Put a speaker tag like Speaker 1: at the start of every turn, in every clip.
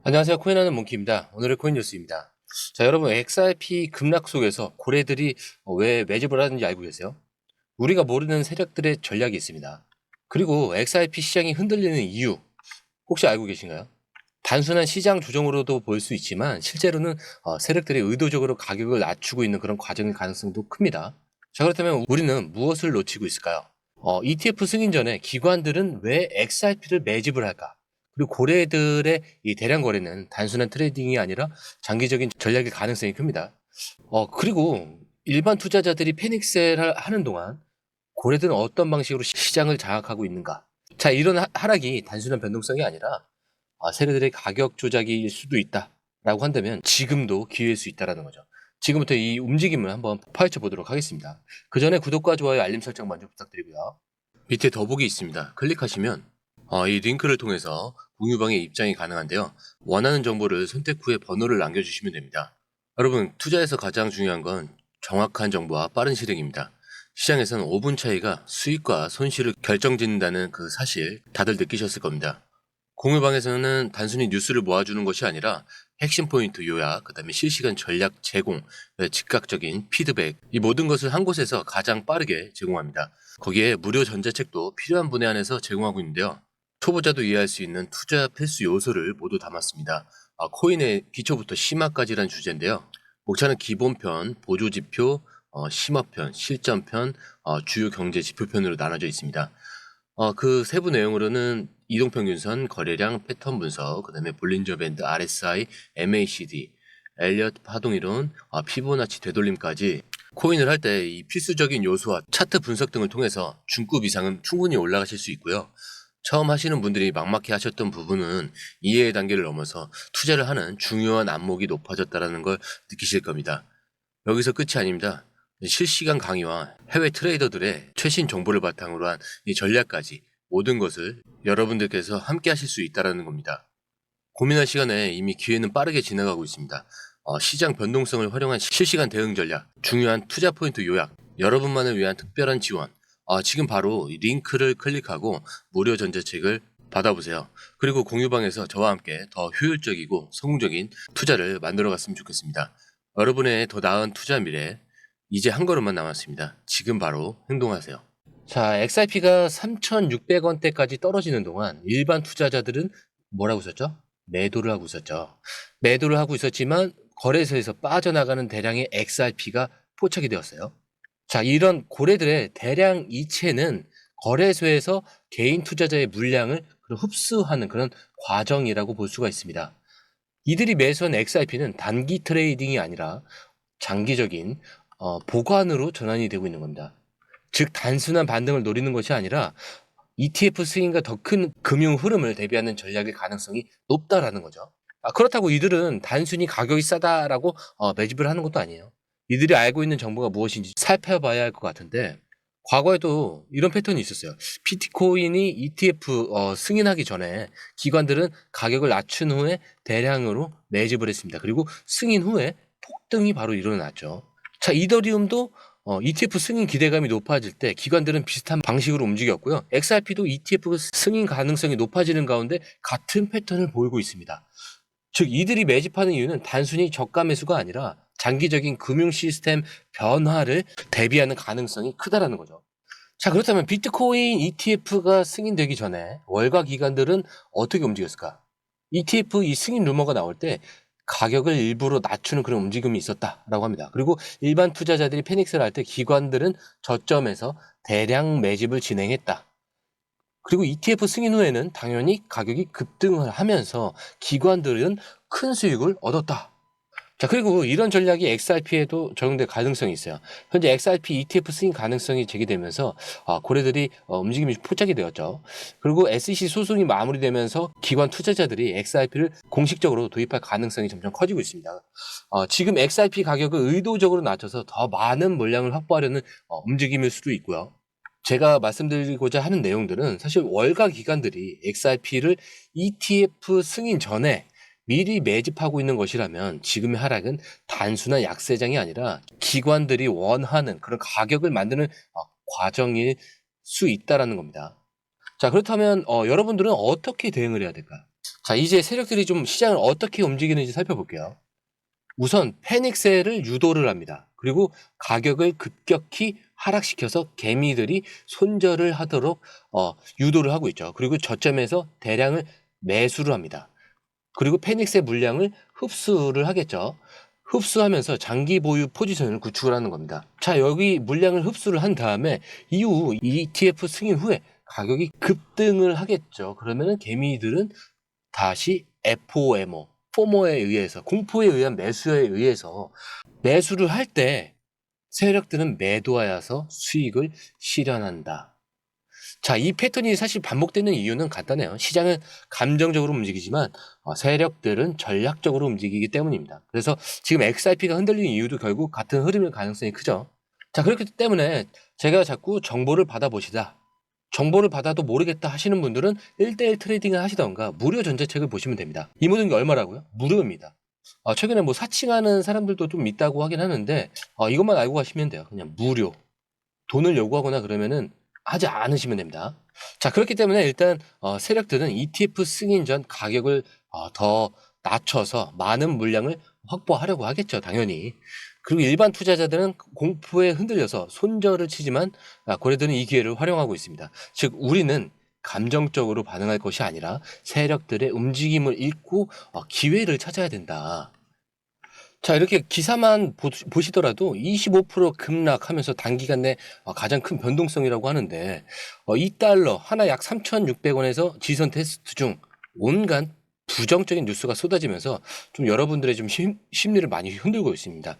Speaker 1: 안녕하세요. 코인하는 몽키입니다. 오늘의 코인 뉴스입니다. 자, 여러분, XRP 급락 속에서 고래들이 왜 매집을 하는지 알고 계세요? 우리가 모르는 세력들의 전략이 있습니다. 그리고 XRP 시장이 흔들리는 이유 혹시 알고 계신가요? 단순한 시장 조정으로도 볼 수 있지만 실제로는 세력들이 의도적으로 가격을 낮추고 있는 그런 과정일 가능성도 큽니다. 자, 그렇다면 우리는 무엇을 놓치고 있을까요? ETF 승인 전에 기관들은 왜 XRP를 매집을 할까? 그리고 고래들의 이 대량 거래는 단순한 트레이딩이 아니라 장기적인 전략일 가능성이 큽니다. 그리고 일반 투자자들이 패닉셀을 하는 동안 고래들은 어떤 방식으로 시장을 장악하고 있는가? 자, 이런 하락이 단순한 변동성이 아니라 세력들의 가격 조작일 수도 있다라고 한다면 지금도 기회일 수 있다라는 거죠. 지금부터 이 움직임을 한번 파헤쳐 보도록 하겠습니다. 그 전에 구독과 좋아요, 알림 설정 먼저 부탁드리고요. 밑에 더보기 있습니다. 클릭하시면 이 링크를 통해서 공유방에 입장이 가능한데요. 원하는 정보를 선택 후에 번호를 남겨주시면 됩니다. 여러분, 투자에서 가장 중요한 건 정확한 정보와 빠른 실행입니다. 시장에서는 5분 차이가 수익과 손실을 결정짓는다는 그 사실 다들 느끼셨을 겁니다. 공유방에서는 단순히 뉴스를 모아주는 것이 아니라 핵심 포인트 요약, 그 다음에 실시간 전략 제공, 즉각적인 피드백, 이 모든 것을 한 곳에서 가장 빠르게 제공합니다. 거기에 무료 전자책도 필요한 분야 안에서 제공하고 있는데요. 초보자도 이해할 수 있는 투자 필수 요소를 모두 담았습니다. 코인의 기초부터 심화까지란 주제인데요. 목차는 기본편, 보조지표, 심화편, 실전편, 주요 경제 지표편으로 나눠져 있습니다. 그 세부 내용으로는 이동평균선, 거래량, 패턴 분석, 그 다음에 볼린저 밴드, RSI, MACD, 엘리엇 파동이론, 피보나치 되돌림까지 코인을 할 때 이 필수적인 요소와 차트 분석 등을 통해서 중급 이상은 충분히 올라가실 수 있고요. 처음 하시는 분들이 막막해 하셨던 부분은 이해의 단계를 넘어서 투자를 하는 중요한 안목이 높아졌다는 걸 느끼실 겁니다. 여기서 끝이 아닙니다. 실시간 강의와 해외 트레이더들의 최신 정보를 바탕으로 한 이 전략까지 모든 것을 여러분들께서 함께 하실 수 있다는 겁니다. 고민할 시간에 이미 기회는 빠르게 지나가고 있습니다. 시장 변동성을 활용한 실시간 대응 전략, 중요한 투자 포인트 요약, 여러분만을 위한 특별한 지원. 지금 바로 이 링크를 클릭하고 무료 전자책을 받아보세요. 그리고 공유방에서 저와 함께 더 효율적이고 성공적인 투자를 만들어 갔으면 좋겠습니다. 여러분의 더 나은 투자 미래, 이제 한 걸음만 남았습니다. 지금 바로 행동하세요. 자, XRP가 3,600원대까지 떨어지는 동안 일반 투자자들은 뭐라고 썼죠? 매도를 하고 있었죠. 매도를 하고 있었지만 거래소에서 빠져나가는 대량의 XRP가 포착이 되었어요. 자, 이런 고래들의 대량 이체는 거래소에서 개인 투자자의 물량을 흡수하는 그런 과정이라고 볼 수가 있습니다. 이들이 매수한 XRP는 단기 트레이딩이 아니라 장기적인 보관으로 전환이 되고 있는 겁니다. 즉 단순한 반등을 노리는 것이 아니라 ETF 스윙과 더 큰 금융 흐름을 대비하는 전략의 가능성이 높다라는 거죠. 그렇다고 이들은 단순히 가격이 싸다라고 매집을 하는 것도 아니에요. 이들이 알고 있는 정보가 무엇인지 살펴봐야 할 것 같은데 과거에도 이런 패턴이 있었어요. 비트코인이 ETF 승인하기 전에 기관들은 가격을 낮춘 후에 대량으로 매집을 했습니다. 그리고 승인 후에 폭등이 바로 일어났죠. 자, 이더리움도 ETF 승인 기대감이 높아질 때 기관들은 비슷한 방식으로 움직였고요. XRP도 ETF 승인 가능성이 높아지는 가운데 같은 패턴을 보이고 있습니다. 즉 이들이 매집하는 이유는 단순히 저가 매수가 아니라 장기적인 금융 시스템 변화를 대비하는 가능성이 크다라는 거죠. 자, 그렇다면 비트코인 ETF가 승인되기 전에 월가 기관들은 어떻게 움직였을까? ETF 이 승인 루머가 나올 때 가격을 일부러 낮추는 그런 움직임이 있었다라고 합니다. 그리고 일반 투자자들이 패닉셀을 할 때 기관들은 저점에서 대량 매집을 진행했다. 그리고 ETF 승인 후에는 당연히 가격이 급등을 하면서 기관들은 큰 수익을 얻었다. 자, 그리고 이런 전략이 XRP에도 적용될 가능성이 있어요. 현재 XRP ETF 승인 가능성이 제기되면서 고래들이 움직임이 포착이 되었죠. 그리고 SEC 소송이 마무리되면서 기관 투자자들이 XRP를 공식적으로 도입할 가능성이 점점 커지고 있습니다. 지금 XRP 가격을 의도적으로 낮춰서 더 많은 물량을 확보하려는 움직임일 수도 있고요. 제가 말씀드리고자 하는 내용들은 사실 월가 기관들이 XRP를 ETF 승인 전에 미리 매집하고 있는 것이라면 지금의 하락은 단순한 약세장이 아니라 기관들이 원하는 그런 가격을 만드는 과정일 수 있다라는 겁니다. 자, 그렇다면 여러분들은 어떻게 대응을 해야 될까요? 자, 이제 세력들이 좀 시장을 어떻게 움직이는지 살펴볼게요. 우선 패닉셀을 유도를 합니다. 그리고 가격을 급격히 하락시켜서 개미들이 손절을 하도록 유도를 하고 있죠. 그리고 저점에서 대량을 매수를 합니다. 그리고 패닉셀 물량을 흡수를 하겠죠. 흡수하면서 장기 보유 포지션을 구축을 하는 겁니다. 자, 여기 물량을 흡수를 한 다음에 이후 ETF 승인 후에 가격이 급등을 하겠죠. 그러면은 개미들은 다시 FOMO, 포모에 의해서, 공포에 의한 매수에 의해서 매수를 할 때 세력들은 매도하여서 수익을 실현한다. 자, 이 패턴이 사실 반복되는 이유는 간단해요. 시장은 감정적으로 움직이지만 세력들은 전략적으로 움직이기 때문입니다. 그래서 지금 XRP가 흔들리는 이유도 결국 같은 흐름일 가능성이 크죠. 자, 그렇기 때문에 제가 자꾸 정보를 받아보시다. 정보를 받아도 모르겠다 하시는 분들은 1대1 트레이딩을 하시던가 무료 전자책을 보시면 됩니다. 이 모든 게 얼마라고요? 무료입니다. 최근에 뭐 사칭하는 사람들도 좀 있다고 하긴 하는데 이것만 알고 가시면 돼요. 그냥 무료. 돈을 요구하거나 그러면은 하지 않으시면 됩니다. 자, 그렇기 때문에 일단 세력들은 ETF 승인 전 가격을 더 낮춰서 많은 물량을 확보하려고 하겠죠, 당연히. 그리고 일반 투자자들은 공포에 흔들려서 손절을 치지만 고래들은 이 기회를 활용하고 있습니다. 즉 우리는 감정적으로 반응할 것이 아니라 세력들의 움직임을 읽고 기회를 찾아야 된다. 자, 이렇게 기사만 보시더라도 25% 급락하면서 단기간 내 가장 큰 변동성이라고 하는데 2달러 하나 약 3,600원에서 지선 테스트 중 온갖 부정적인 뉴스가 쏟아지면서 좀 여러분들의 좀 심리를 많이 흔들고 있습니다.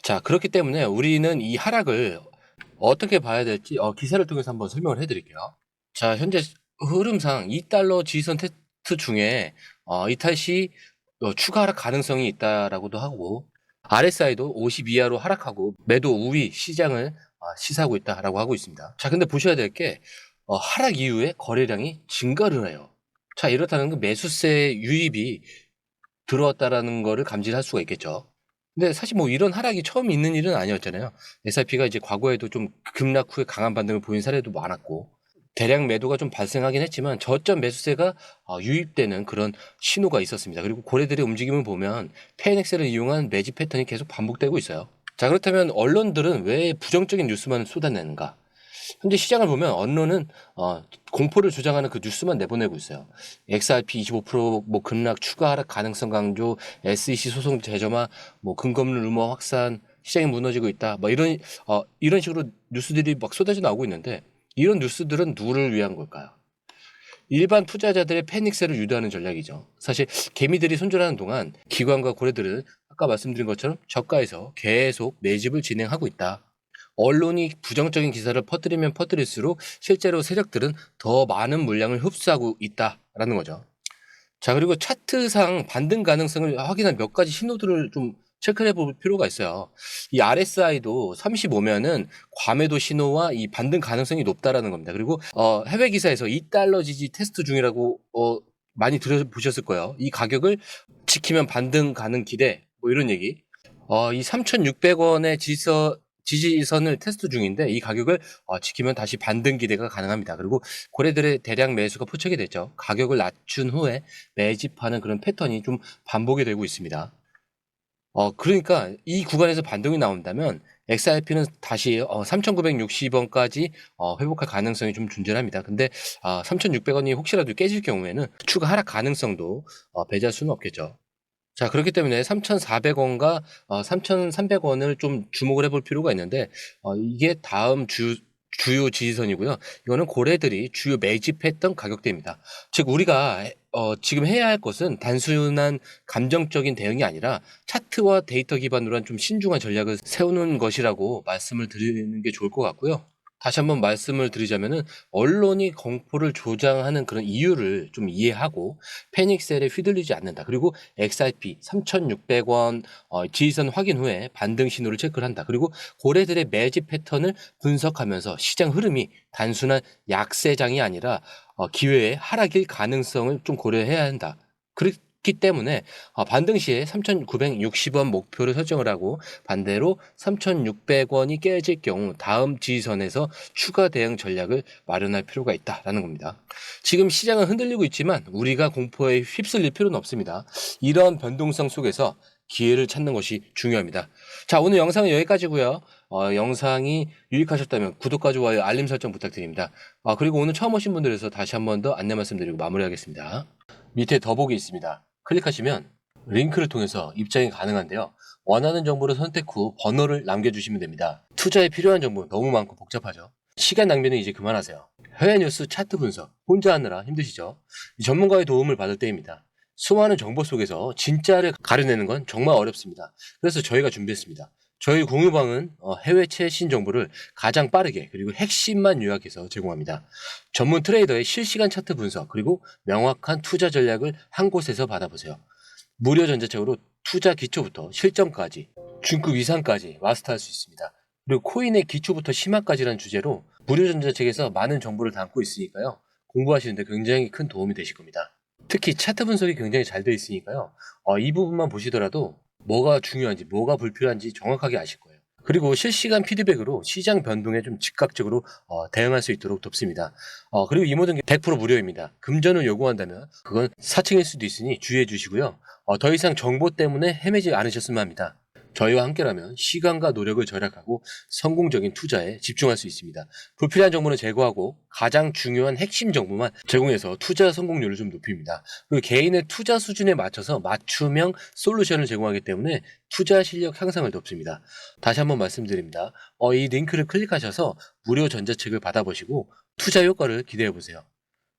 Speaker 1: 자, 그렇기 때문에 우리는 이 하락을 어떻게 봐야 될지 기사를 통해서 한번 설명을 해드릴게요. 자, 현재 흐름상 2달러 지선 테스트 중에 이탈 시 추가 하락 가능성이 있다라고도 하고 RSI도 50 이하로 하락하고 매도 우위 시장을 시사하고 있다라고 하고 있습니다. 자, 근데 보셔야 될 게 하락 이후에 거래량이 증가를 해요. 자, 이렇다는 건 매수세 유입이 들어왔다라는 거를 감지할 수가 있겠죠. 근데 사실 뭐 이런 하락이 처음 있는 일은 아니었잖아요. SRP가 이제 과거에도 좀 급락 후에 강한 반등을 보인 사례도 많았고 대량 매도가 좀 발생하긴 했지만 저점 매수세가 유입되는 그런 신호가 있었습니다. 그리고 고래들의 움직임을 보면 페이넥셀을 이용한 매집 패턴이 계속 반복되고 있어요. 자, 그렇다면 언론들은 왜 부정적인 뉴스만 쏟아내는가? 현재 시장을 보면 언론은 공포를 조장하는 그 뉴스만 내보내고 있어요. XRP 25%뭐 급락 추가 하락 가능성 강조, SEC 소송 재점화, 뭐 금검률 루머 확산, 시장이 무너지고 있다. 뭐 이런 식으로 뉴스들이 막 쏟아져 나오고 있는데 이런 뉴스들은 누구를 위한 걸까요? 일반 투자자들의 패닉셀을 유도하는 전략이죠. 사실 개미들이 손절하는 동안 기관과 고래들은 아까 말씀드린 것처럼 저가에서 계속 매집을 진행하고 있다. 언론이 부정적인 기사를 퍼뜨리면 퍼뜨릴수록 실제로 세력들은 더 많은 물량을 흡수하고 있다라는 거죠. 자, 그리고 차트상 반등 가능성을 확인한 몇 가지 신호들을 좀 체크해 볼 필요가 있어요. 이 RSI도 35면은 과매도 신호와 이 반등 가능성이 높다라는 겁니다. 그리고 해외 기사에서 2달러 지지 테스트 중이라고 많이 들어보셨을 거예요. 이 가격을 지키면 반등 가능 기대 뭐 이런 얘기. 이 3,600원의 지지선을 테스트 중인데 이 가격을 지키면 다시 반등 기대가 가능합니다. 그리고 고래들의 대량 매수가 포착이 됐죠. 가격을 낮춘 후에 매집하는 그런 패턴이 좀 반복이 되고 있습니다. 그러니까 이 구간에서 반등이 나온다면 XRP는 다시 3,960원까지 회복할 가능성이 좀 존재합니다. 근데 3,600원이 혹시라도 깨질 경우에는 추가 하락 가능성도 배제할 수는 없겠죠. 자, 그렇기 때문에 3,400원과 3,300원을 좀 주목을 해볼 필요가 있는데 이게 다음 주요 지지선이고요. 이거는 고래들이 주요 매집했던 가격대입니다. 즉 우리가 지금 해야 할 것은 단순한 감정적인 대응이 아니라 차트와 데이터 기반으로 한 좀 신중한 전략을 세우는 것이라고 말씀을 드리는 게 좋을 것 같고요. 다시 한번 말씀을 드리자면은 언론이 공포를 조장하는 그런 이유를 좀 이해하고 패닉셀에 휘둘리지 않는다. 그리고 XRP 3,600원 지지선 확인 후에 반등 신호를 체크를 한다. 그리고 고래들의 매집 패턴을 분석하면서 시장 흐름이 단순한 약세장이 아니라 기회의 하락일 가능성을 좀 고려해야 한다. 기 때문에 반등 시에 3,960원 목표를 설정을 하고 반대로 3,600원이 깨질 경우 다음 지지선에서 추가 대응 전략을 마련할 필요가 있다라는 겁니다. 지금 시장은 흔들리고 있지만 우리가 공포에 휩쓸릴 필요는 없습니다. 이런 변동성 속에서 기회를 찾는 것이 중요합니다. 자, 오늘 영상은 여기까지고요. 영상이 유익하셨다면 구독과 좋아요, 알림 설정 부탁드립니다. 그리고 오늘 처음 오신 분들에서 다시 한 번 더 안내 말씀드리고 마무리하겠습니다. 밑에 더보기 있습니다. 클릭하시면 링크를 통해서 입장이 가능한데요. 원하는 정보를 선택 후 번호를 남겨주시면 됩니다. 투자에 필요한 정보 너무 많고 복잡하죠. 시간 낭비는 이제 그만하세요. 해외 뉴스 차트 분석 혼자 하느라 힘드시죠? 전문가의 도움을 받을 때입니다. 수많은 정보 속에서 진짜를 가려내는 건 정말 어렵습니다. 그래서 저희가 준비했습니다. 저희 공유방은 해외 최신 정보를 가장 빠르게 그리고 핵심만 요약해서 제공합니다. 전문 트레이더의 실시간 차트 분석 그리고 명확한 투자 전략을 한 곳에서 받아보세요. 무료 전자책으로 투자 기초부터 실전까지 중급 이상까지 마스터할 수 있습니다. 그리고 코인의 기초부터 심화까지라는 주제로 무료 전자책에서 많은 정보를 담고 있으니까요. 공부하시는데 굉장히 큰 도움이 되실 겁니다. 특히 차트 분석이 굉장히 잘 되어 있으니까요. 이 부분만 보시더라도 뭐가 중요한지 뭐가 불필요한지 정확하게 아실 거예요. 그리고 실시간 피드백으로 시장 변동에 좀 즉각적으로 대응할 수 있도록 돕습니다. 그리고 이 모든 게 100% 무료입니다. 금전을 요구한다면 그건 사칭일 수도 있으니 주의해 주시고요. 더 이상 정보 때문에 헤매지 않으셨으면 합니다. 저희와 함께라면 시간과 노력을 절약하고 성공적인 투자에 집중할 수 있습니다. 불필요한 정보는 제거하고 가장 중요한 핵심 정보만 제공해서 투자 성공률을 좀 높입니다. 그리고 개인의 투자 수준에 맞춰서 맞춤형 솔루션을 제공하기 때문에 투자 실력 향상을 돕습니다. 다시 한번 말씀드립니다. 이 링크를 클릭하셔서 무료 전자책을 받아보시고 투자 효과를 기대해보세요.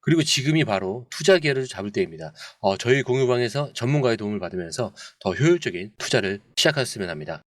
Speaker 1: 그리고 지금이 바로 투자 기회를 잡을 때입니다. 저희 공유방에서 전문가의 도움을 받으면서 더 효율적인 투자를 시작하셨으면 합니다.